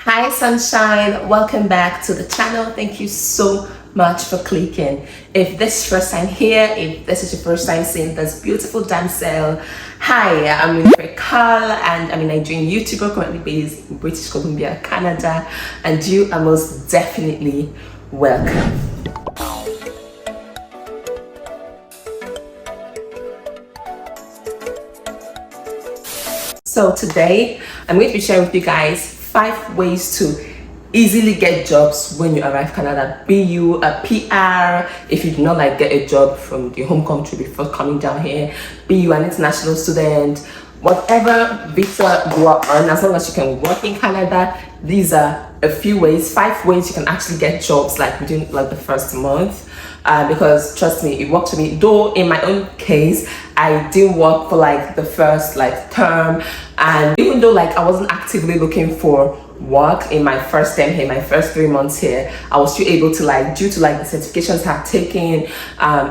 Hi sunshine, welcome back to the channel. Thank you so much for clicking. If this is your first time here, if this is your first time seeing this beautiful damsel, hi, I'm Winifred and I'm a Nigerian YouTuber currently based in British Columbia, Canada, and you are most definitely welcome. So today I'm going to be sharing with you guys 5 ways to easily get jobs when you arrive Canada. Be you a PR, if you do not get a job from your home country before coming down here, be you an international student, whatever visa you are on, as long as you can work in Canada, these are a few ways, 5 ways you can actually get jobs within the first month. Because trust me, it worked for me. Though in my own case, I did work for the first term, and even though I wasn't actively looking for work in my first term here, my first 3 months here, I was still able to due to the certifications I've taken,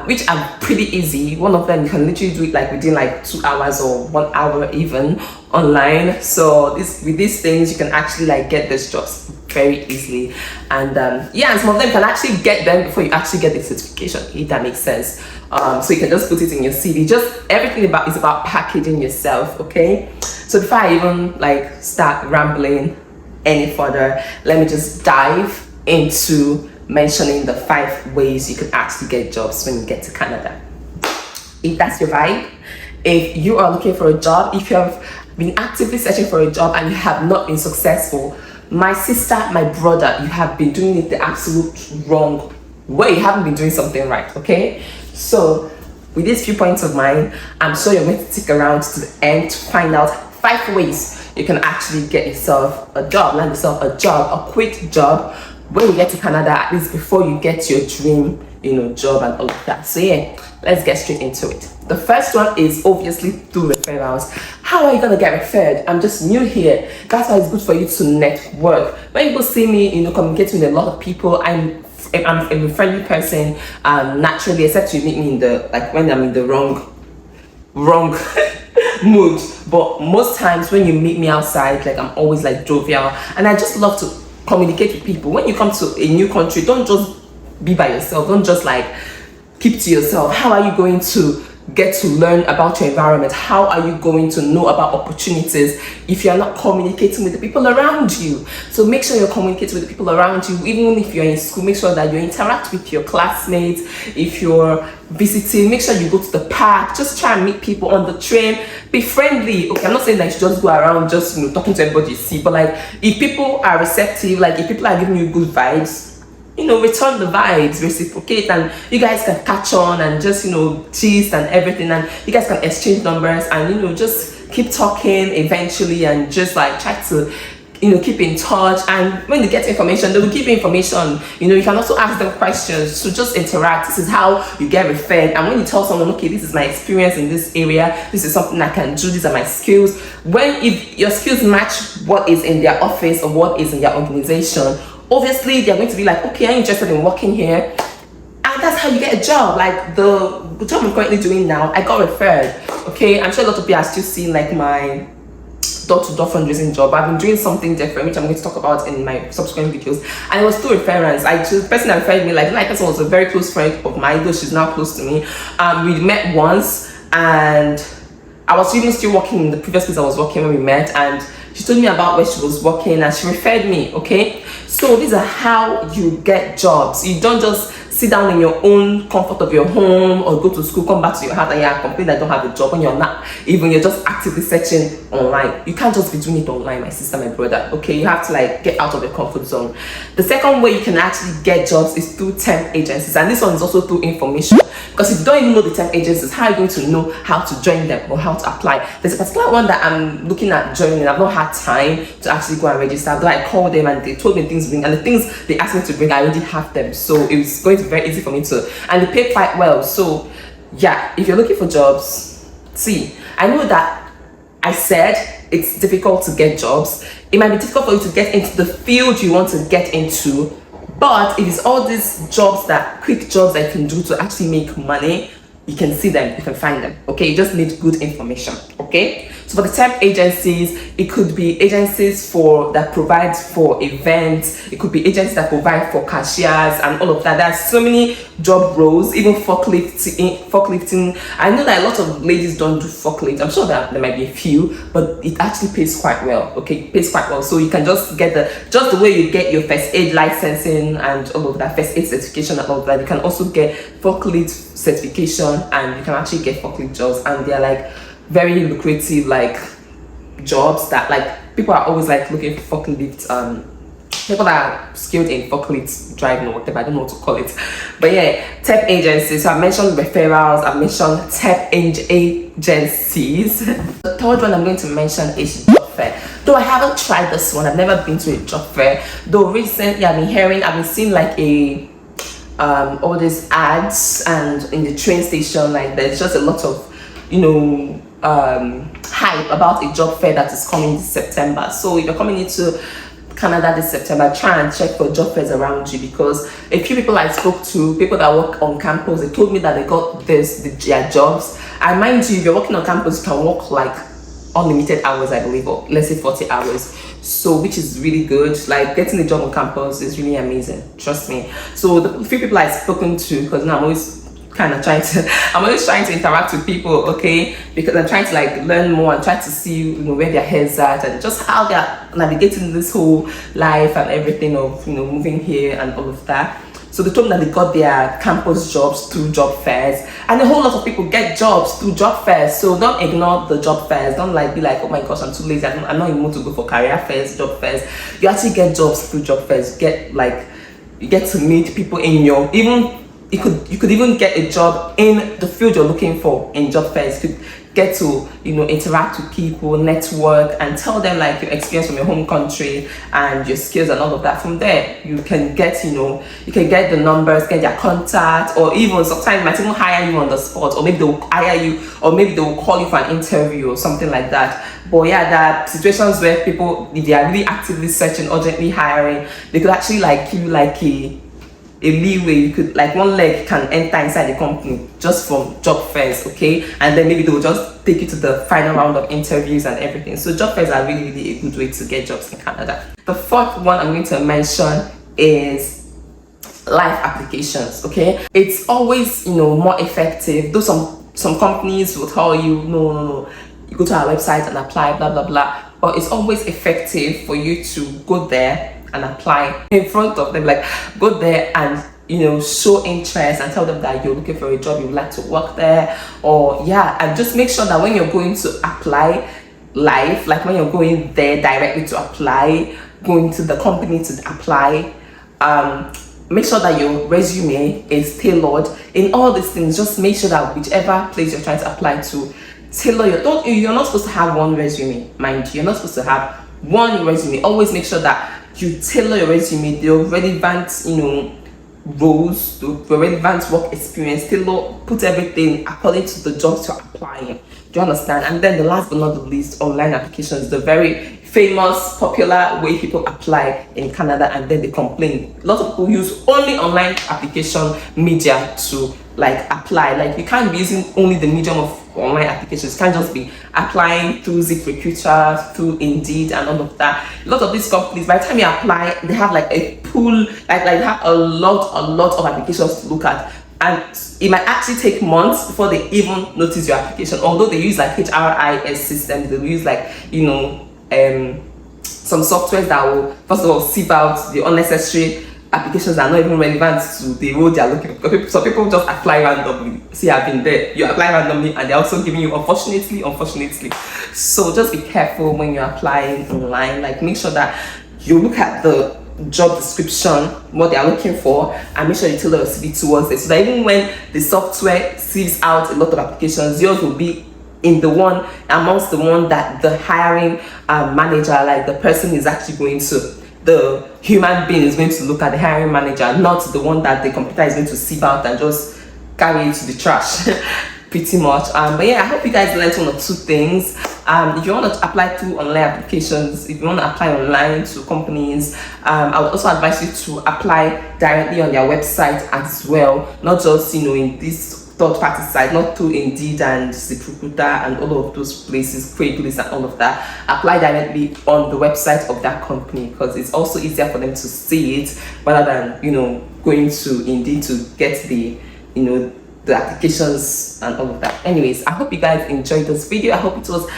which are pretty easy. One of them you can literally do it within 2 hours or 1 hour even online. So with these things you can actually get these jobs very easily, and yeah, and some of them you can actually get them before you actually get the certification, if that makes sense. So you can just put it in your CV. Just everything is about packaging yourself, okay? So before I even start rambling any further, let me just dive into mentioning the 5 ways you can actually get jobs when you get to Canada. If that's your vibe, if you are looking for a job, if you have been actively searching for a job and you have not been successful, my sister, my brother, you have been doing it the absolute wrong way. You haven't been doing something right, okay? So with these few points of mine, I'm sure you're going to stick around to the end to find out 5 ways you can actually get yourself a job, land yourself a job, a quick job when you get to Canada, at least before you get your dream, job and all of that. So yeah, let's get straight into it. The first one is obviously through referrals. How are you gonna get referred? I'm just new here. That's why it's good for you to network. When people see me, communicating with a lot of people, I'm a friendly person, naturally, except you meet me in the when I'm in the wrong mood. But most times when you meet me outside, I'm always jovial, and I just love to communicate with people. When you come to a new country, don't just be by yourself. Don't just keep to yourself. How are you going to get to learn about your environment? How are you going to know about opportunities if you are not communicating with the people around you? So make sure you're communicating with the people around you. Even if you're in school, make sure that you interact with your classmates. If you're visiting, make sure you go to the park. Just try and meet people on the train. Be friendly. Okay, I'm not saying that you should just go around just talking to everybody you see, but if people are receptive, if people are giving you good vibes, return the vibes, reciprocate, and you guys can catch on and just gist and everything, and you guys can exchange numbers and just keep talking eventually, and just try to keep in touch. And when you get information, they will give you information. You can also ask them questions. So just interact. This is how you get referred. And when you tell someone, okay, this is my experience in this area, this is something I can do, these are my skills, if your skills match what is in their office or what is in their organization, obviously they're going to be okay, I'm interested in working here, and that's how you get a job. The job I'm currently doing now, I got referred. Okay, I'm sure a lot of people are still seeing my door-to-door fundraising job. I've been doing something different, which I'm going to talk about in my subsequent videos, and it was through reference. The person that referred me, that person was a very close friend of mine, though she's now close to me. We met once, and I was even still working in the previous place I was working when we met, and she told me about where she was working and she referred me. Okay, so these are how you get jobs. You don't just sit down in your own comfort of your home or go to school, come back to your house and you complain that I don't have a job when you're just actively searching online. You can't just be doing it online, my sister, my brother. Okay, you have to get out of your comfort zone. The second way you can actually get jobs is through temp agencies, and this one is also through information, because if you don't even know the temp agencies, how are you going to know how to join them or how to apply? There's a particular one that I'm looking at joining. I've not had time to actually go and register, but I called them and they told me things to bring, and the things they asked me to bring, I already have them, so it's going to be very easy for me to, and they pay quite well. So yeah, if you're looking for jobs, see, I know that I said it's difficult to get jobs. It might be difficult for you to get into the field you want to get into, but it is all these jobs, quick jobs that you can do to actually make money. You can see them, you can find them. Okay, you just need good information. Okay, So for the temp agencies, it could be agencies that provide for events, it could be agencies that provide for cashiers and all of that. There's so many job roles, even forklifting. I know that a lot of ladies don't do forklift. I'm sure that there might be a few, but it actually pays quite well. Okay, it pays quite well. So you can just get the way you get your first aid licensing and all of that, first aid certification and all of that, you can also get forklift certification, and you can actually get forklift jobs, and they're like very lucrative like jobs that like people are always like looking for forklift people that are skilled in forklift driving or whatever, I don't know what to call it. But yeah, temp agencies. So I mentioned referrals, I mentioned temp agencies. The third one I'm going to mention is job fair. Though I haven't tried this one, I've never been to a job fair. Though recently I've been seeing like all these ads, and in the train station, like there's just a lot of hype about a job fair that is coming this September. So if you're coming into Canada this September, try and check for job fairs around you, because a few people I spoke to, people that work on campus, they told me that they got their jobs. And mind you, if you're working on campus, you can work like unlimited hours, I believe, or let's say 40 hours. So which is really good. Like getting a job on campus is really amazing, trust me. So the few people I've spoken to, because now I'm always trying to interact with people, okay, because I'm trying to like learn more and try to see where their heads at, and just how they're navigating this whole life and everything of moving here and all of that. So they told me that they got their campus jobs through job fairs, and a whole lot of people get jobs through job fairs. So don't ignore the job fairs. Don't be like, oh my gosh, I'm too lazy, I'm not in the mood to go for career fairs, job fairs. You actually get jobs through job fairs. You get to meet people in your you could even get a job in the field you're looking for in job fairs. You could get to interact with people, network, and tell them like your experience from your home country and your skills and all of that. From there you can get the numbers, get their contact, or even sometimes might even hire you on the spot, or maybe they'll hire you, or maybe they'll call you for an interview or something like that. But yeah, there are situations where people, if they are really actively searching, urgently hiring, they could actually like give you like a leeway. You could like one leg can enter inside the company just from job fairs, okay, and then maybe they will just take you to the final round of interviews and everything. So job fairs are really a good way to get jobs in Canada. The fourth one I'm going to mention is live applications. Okay, it's always more effective, though some companies will tell you no, you go to our website and apply, blah blah blah, but it's always effective for you to go there and apply in front of them. Like go there and show interest and tell them that you're looking for a job, you would like to work there, or and just make sure that when you're going to apply live, like when you're going there directly to apply, going to the company to apply, make sure that your resume is tailored. In all these things, just make sure that whichever place you're trying to apply to, tailor you're not supposed to have one resume, mind you. You're not supposed to have one resume. Always make sure that you tailor your resume, the relevant roles, the relevant work experience, put everything according to the jobs you're applying. Do you understand? And then the last but not the least, online applications, the very famous, popular way people apply in Canada, and then they complain. A lot of people use only online application media to like apply. Like you can't be using only the medium of online applications. You can't just be applying through ZipRecruiter, through Indeed and all of that. A lot of these companies, by the time you apply, they have like a pool, like they have a lot of applications to look at, and it might actually take months before they even notice your application. Although they use like HRIS systems, they use like some software that will first of all sieve out the unnecessary applications that are not even relevant to the role they are looking for. So people just apply randomly. See, I've been there. You apply randomly, and they're also giving you unfortunately. So just be careful when you're applying online. Like make sure that you look at the job description, what they are looking for, and make sure you tailor your CV towards it, so that even when the software sieves out a lot of applications, yours will be in the one amongst the one that the hiring manager, like the person is actually going to, the human being is going to look at, the hiring manager, not the one that the computer is going to sieve out and just carry it to the trash. Pretty much. But yeah, I hope you guys learned one or two things. If you want to apply through online applications, if you want to apply online to companies, I would also advise you to apply directly on their website as well, not just in this third party site, not through Indeed and ZipRecruiter and all of those places, Craigslist and all of that. Apply directly on the website of that company, because it's also easier for them to see it rather than, you know, going to Indeed to get the, you know, the applications and all of that. Anyways, I hope you guys enjoyed this video. I hope it was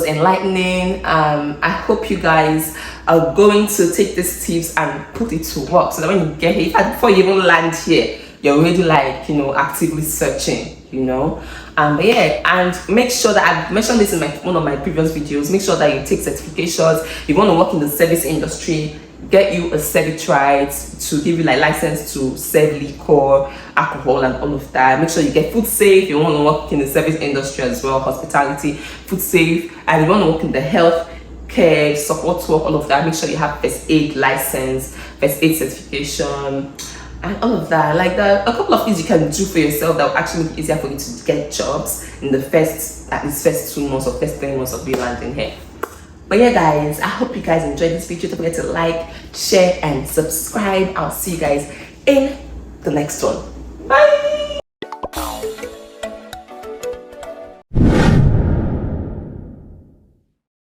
enlightening. I hope you guys are going to take these tips and put it to work, so that when you get here, before you even land here, you're already like, you know, actively searching, you know. But yeah, and make sure that I've mentioned this in one of my previous videos. Make sure that you take certifications. If you want to work in the service industry, get you a service to give you like license to serve liquor, alcohol and all of that. Make sure you get food safe. You want to work in the service industry as well, hospitality, food safe. And you want to work in the health care, support work, all of that. Make sure you have first aid license, first aid certification and all of that. Like a couple of things you can do for yourself that will actually make it easier for you to get jobs in the at least first 2 months or first 3 months of you landing here. But yeah guys, I hope you guys enjoyed this video. Don't forget to like, share and subscribe. I'll see you guys in the next one.